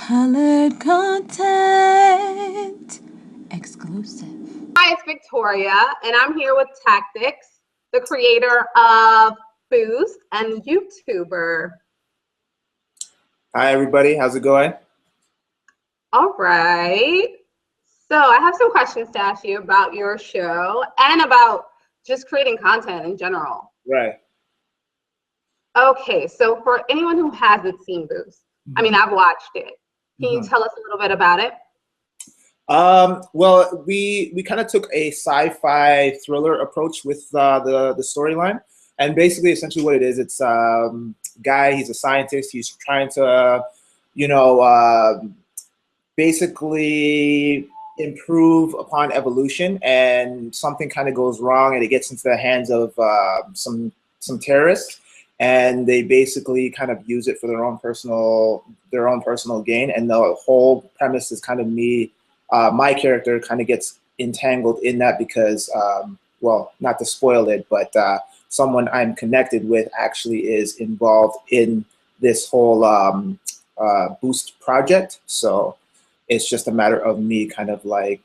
Colored content exclusive. Hi, it's Victoria, and I'm here with Tactix, the creator of Boost and YouTuber. Hi, everybody. How's it going? All right. So I have some questions to ask you about your show and about just creating content in general. Right. Okay, so for anyone who hasn't seen Boost, I mean, I've watched it. Can you tell us a little bit about it? Well, we kind of took a sci-fi thriller approach with the storyline, and basically, essentially, what it is, it's guy. He's a scientist. He's trying to, basically improve upon evolution, and something kind of goes wrong, and it gets into the hands of some terrorists, and they basically kind of use it for their own personal gain. And the whole premise is kind of me. My character kind of gets entangled in that because, well, not to spoil it, but someone I'm connected with actually is involved in this whole Boost project. So it's just a matter of me kind of like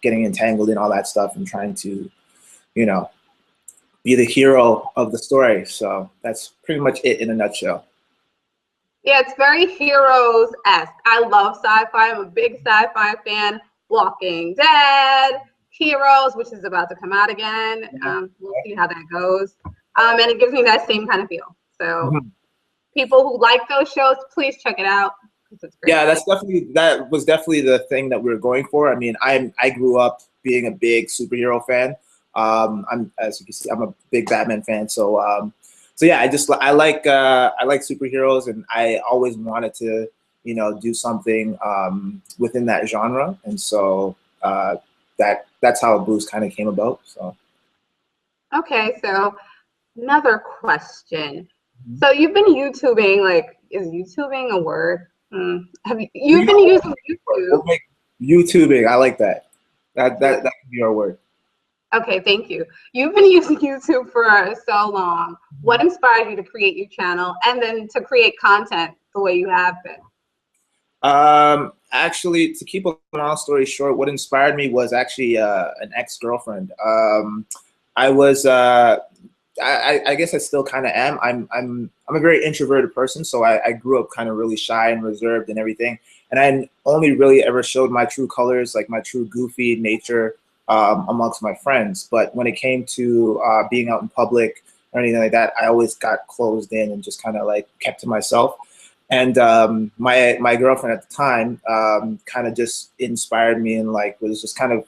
getting entangled in all that stuff and trying to, be the hero of the story. So that's pretty much it in a nutshell. Yeah, it's very Heroes-esque. I love sci-fi. I'm a big sci-fi fan. Walking Dead, Heroes, which is about to come out again. We'll see how that goes. And it gives me that same kind of feel. So people who like those shows, please check it out. It's great. Yeah, that was definitely the thing that we were going for. I mean, I grew up being a big superhero fan. As you can see, I'm a big Batman fan. So yeah, I like superheroes, and I always wanted to do something within that genre, and so that's how Boost kind of came about. So okay, so another question. So you've been YouTubing, like, is YouTubing a word? You've been using YouTube? YouTubing, I like that. That could be our word. Okay, thank you. You've been using YouTube for so long. What inspired you to create your channel and then to create content the way you have been? Actually, to keep a long story short, what inspired me was actually an ex-girlfriend. I was, I guess I still kind of am. I'm a very introverted person, so I grew up kind of really shy and reserved and everything. And I only really ever showed my true colors, like my true goofy nature, amongst my friends. But when it came to being out in public or anything like that, I always got closed in and just kind of like kept to myself. And my girlfriend at the time kind of just inspired me and like was just kind of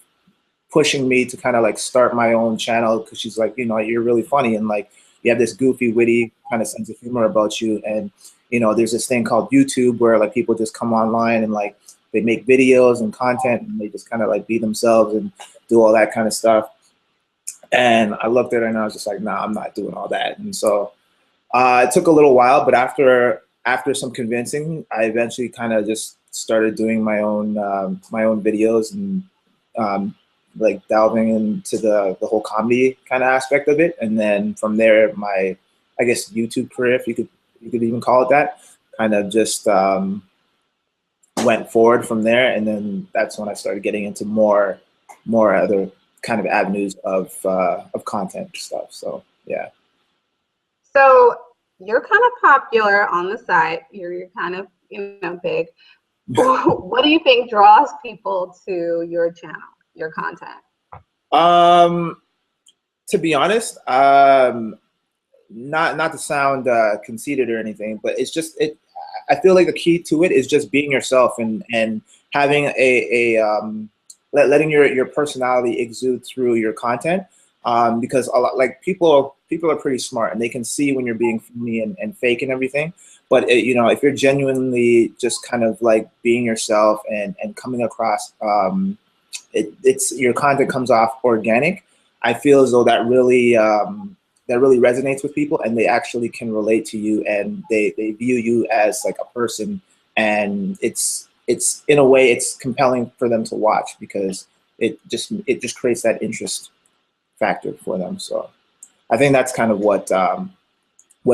pushing me to kind of like start my own channel, because she's like, you're really funny, and like you have this goofy, witty kind of sense of humor about you. And there's this thing called YouTube where like people just come online and like they make videos and content, and they just kind of like be themselves and do all that kind of stuff. And I looked at her and I was just like, nah, I'm not doing all that. And so it took a little while, but after some convincing, I eventually kind of just started doing my own videos and like delving into the whole comedy kind of aspect of it. And then from there, my, I guess, YouTube career, if you could even call it that, kind of just went forward from there. And then that's when I started getting into more other kind of avenues of content stuff. So yeah. So you're kind of popular on the site. You're kind of big. What do you think draws people to your channel, your content? To be honest, not to sound conceited or anything, but it's just I feel like the key to it is just being yourself and having letting your personality exude through your content. Because a lot, like people are pretty smart, and they can see when you're being phony and fake and everything. But if you're genuinely just kind of like being yourself and coming across, it's your content comes off organic. I feel as though that really resonates with people, and they actually can relate to you, and they view you as like a person, and it's in a way it's compelling for them to watch, because it just creates that interest factor for them. So I think that's kind of what's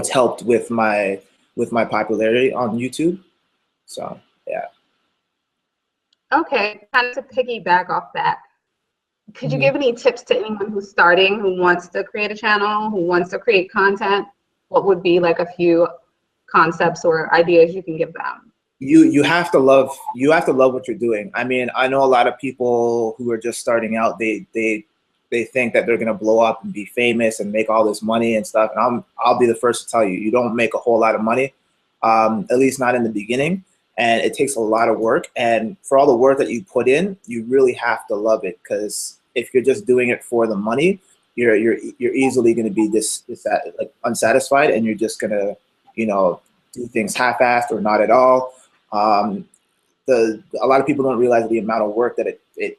helped with my popularity on YouTube. So Yeah. Okay, kind of to piggyback off that, could you Mhm. give any tips to anyone who's starting, who wants to create a channel, who wants to create content? What would be like a few concepts or ideas you can give them? You have to love what you're doing. I mean, I know a lot of people who are just starting out, they think that they're gonna blow up and be famous and make all this money and stuff. And I'll be the first to tell you, you don't make a whole lot of money, at least not in the beginning. And it takes a lot of work. And for all the work that you put in, you really have to love it, because if you're just doing it for the money, you're easily going to be like unsatisfied, and you're just gonna, you know, do things half-assed or not at all. A lot of people don't realize the amount of work that it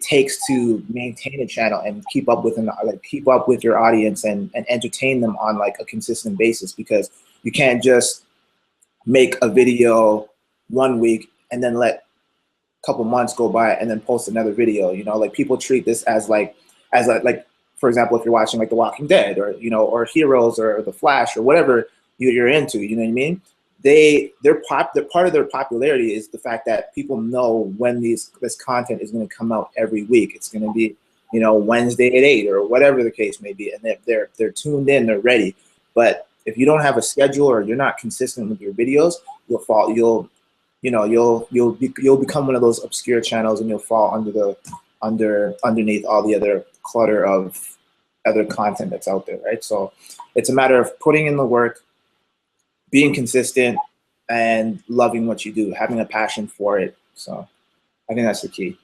takes to maintain a channel and keep up with keep up with your audience and entertain them on like a consistent basis, because you can't just make a video one week and then let a couple months go by and then post another video. You know, like people treat this as like for example, if you're watching like The Walking Dead, or or Heroes, or The Flash, or whatever you're into, you know what I mean? They're part of their popularity is the fact that people know when this content is going to come out every week. It's going to be, Wednesday at 8 or whatever the case may be, and they're tuned in, they're ready. But if you don't have a schedule, or you're not consistent with your videos, you'll become one of those obscure channels, and you'll fall underneath all the other clutter of other content that's out there, right? So it's a matter of putting in the work, being consistent, and loving what you do, having a passion for it. So I think that's the key.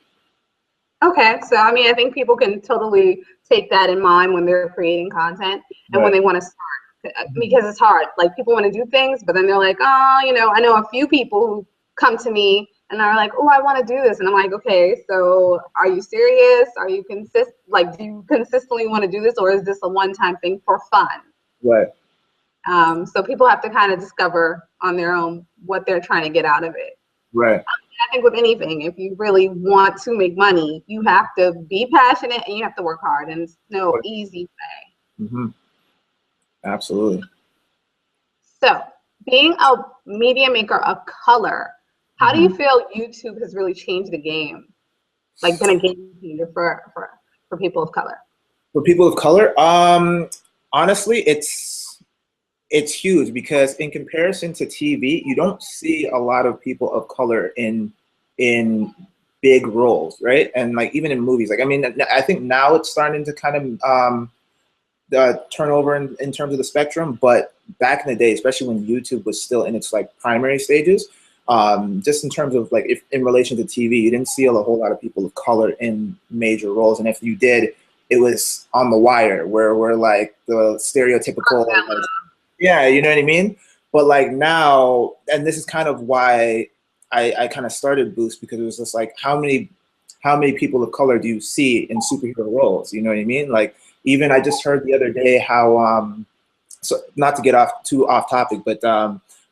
Okay, so I mean, I think people can totally take that in mind when they're creating content and Right. when they want to start, because it's hard. Like, people want to do things, but then they're like, oh, I know a few people who come to me and are like, oh, I want to do this. And I'm like, okay, so are you serious? Are you do you consistently want to do this, or is this a one-time thing for fun? Right. So people have to kind of discover on their own what they're trying to get out of it. Right. I think with anything, if you really want to make money, you have to be passionate and you have to work hard, and it's no easy way. Mm-hmm. Absolutely. So, being a media maker of color, how do you feel YouTube has really changed the game? Like, been a game changer for people of color? For people of color, honestly, it's huge, because in comparison to TV, you don't see a lot of people of color in big roles, right? And like even in movies, like, I mean, I think now it's starting to kind of turn over in terms of the spectrum, but back in the day, especially when YouTube was still in its like primary stages, just in terms of like, if in relation to TV, you didn't see a whole lot of people of color in major roles, and if you did, it was on the wire, where we're like the stereotypical, like, yeah, you know what I mean? But like now, and this is kind of why I kind of started Boost, because it was just like, how many people of color do you see in superhero roles? You know what I mean? Like, even I just heard the other day how, so not to get too off topic, but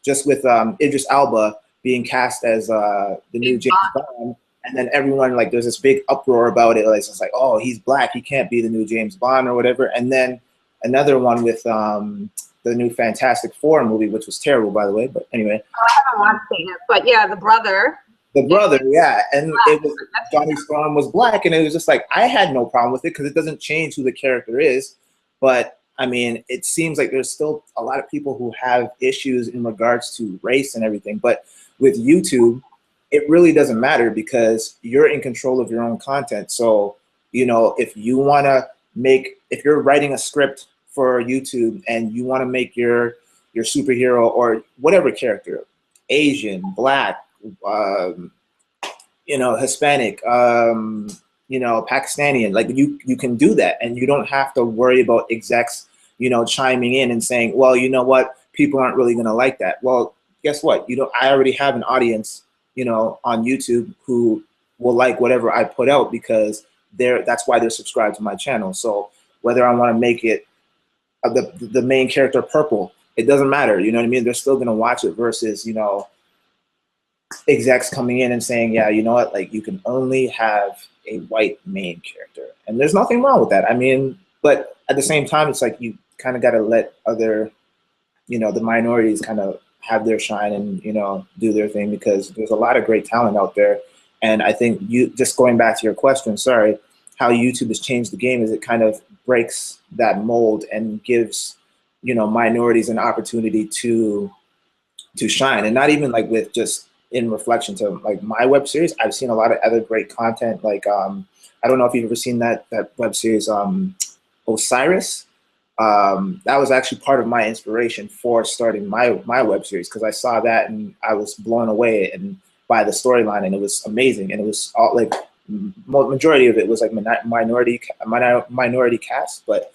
just with Idris Elba being cast as the new James Bond, and then everyone, like, there's this big uproar about it. Like, it's just like, oh, he's black, he can't be the new James Bond or whatever. And then another one with the new Fantastic Four movie, which was terrible, by the way. But anyway. Oh, I haven't watched it yet, but yeah, the brother. The brother, yeah, and it was Johnny Storm was black, and it was just like, I had no problem with it, because it doesn't change who the character is. But I mean, it seems like there's still a lot of people who have issues in regards to race and everything. But with YouTube, it really doesn't matter, because you're in control of your own content. So, if you want to if you're writing a script for YouTube and you want to make your superhero or whatever character, Asian, black, Hispanic, Pakistani, like, you can do that, and you don't have to worry about execs, chiming in and saying, well, you know what, people aren't really going to like that. Well, guess what? I already have an audience, on YouTube who will like whatever I put out, because that's why they're subscribed to my channel. So whether I want to make it the main character purple, it doesn't matter. You know what I mean? They're still going to watch it, versus, execs coming in and saying, yeah, you know what, like, you can only have a white main character. And there's nothing wrong with that. I mean, but at the same time, it's like, you kind of got to let other, the minorities kind of have their shine and, you know, do their thing, because there's a lot of great talent out there. And I think just going back to your question, sorry, how YouTube has changed the game is it kind of breaks that mold and gives, you know, minorities an opportunity to shine. And not even like with just in reflection to like my web series, I've seen a lot of other great content. Like, I don't know if you've ever seen that web series, Osiris. That was actually part of my inspiration for starting my web series, because I saw that and I was blown away and by the storyline, and it was amazing. And it was all like majority of it was like minority cast, but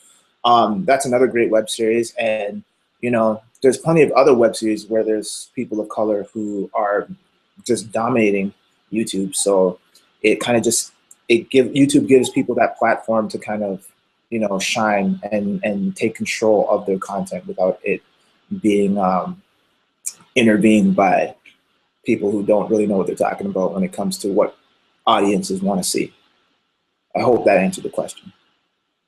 that's another great web series. And you know, there's plenty of other web series where there's people of color who are just dominating YouTube. So it kind of just YouTube gives people that platform to kind of, you know, shine and take control of their content without it being intervened by people who don't really know what they're talking about when it comes to what audiences want to see. I hope that answered the question.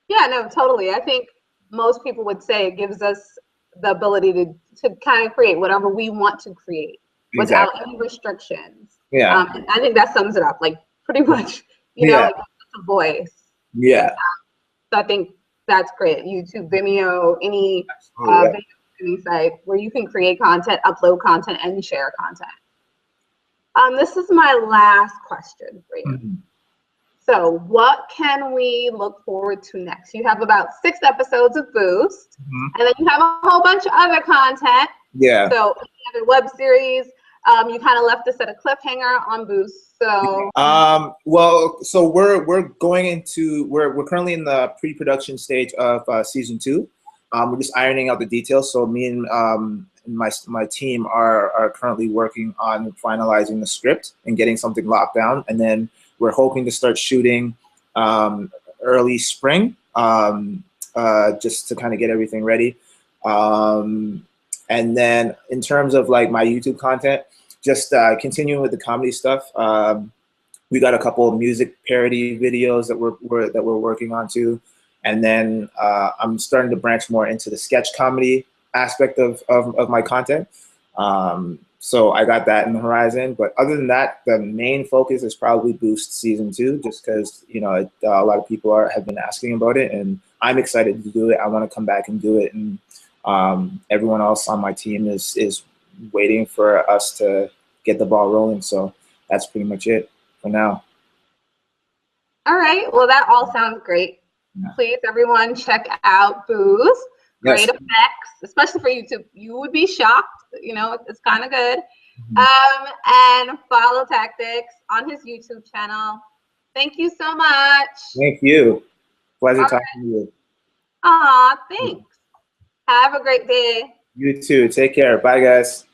Yeah, no, totally. I think most people would say it gives us the ability to kind of create whatever we want to create without any restrictions. Yeah. And I think that sums it up, like pretty much, you know, it gives us a voice. Yeah. So I think that's great. YouTube, Vimeo, any video streaming site where you can create content, upload content, and share content. This is my last question for you. Mm-hmm. So what can we look forward to next? You have about 6 episodes of Boost, and then you have a whole bunch of other content. Yeah. So any other web series, you kind of left us at a cliffhanger on Boost. So well, so we're currently in the pre-production stage of season 2. We're just ironing out the details. So me and my team are currently working on finalizing the script and getting something locked down, and then we're hoping to start shooting early spring, just to kind of get everything ready. And then in terms of like my YouTube content, just continuing with the comedy stuff. We got a couple of music parody videos that we're working on too. And then I'm starting to branch more into the sketch comedy aspect of my content. So I got that in the horizon. But other than that, the main focus is probably Boost season 2, just because, you know, a lot of people have been asking about it, and I'm excited to do it. I want to come back and do it, and everyone else on my team is waiting for us to get the ball rolling. So that's pretty much it for now. all right, well, that all sounds great. Yeah. Please, everyone, check out Boost. Great Yes. effects, especially for YouTube. You would be shocked. You know, it's kind of good. And follow Tactix on his YouTube channel. Thank you so much. Thank you. Pleasure All talking to you. Aw, thanks. Have a great day. You too. Take care. Bye, guys.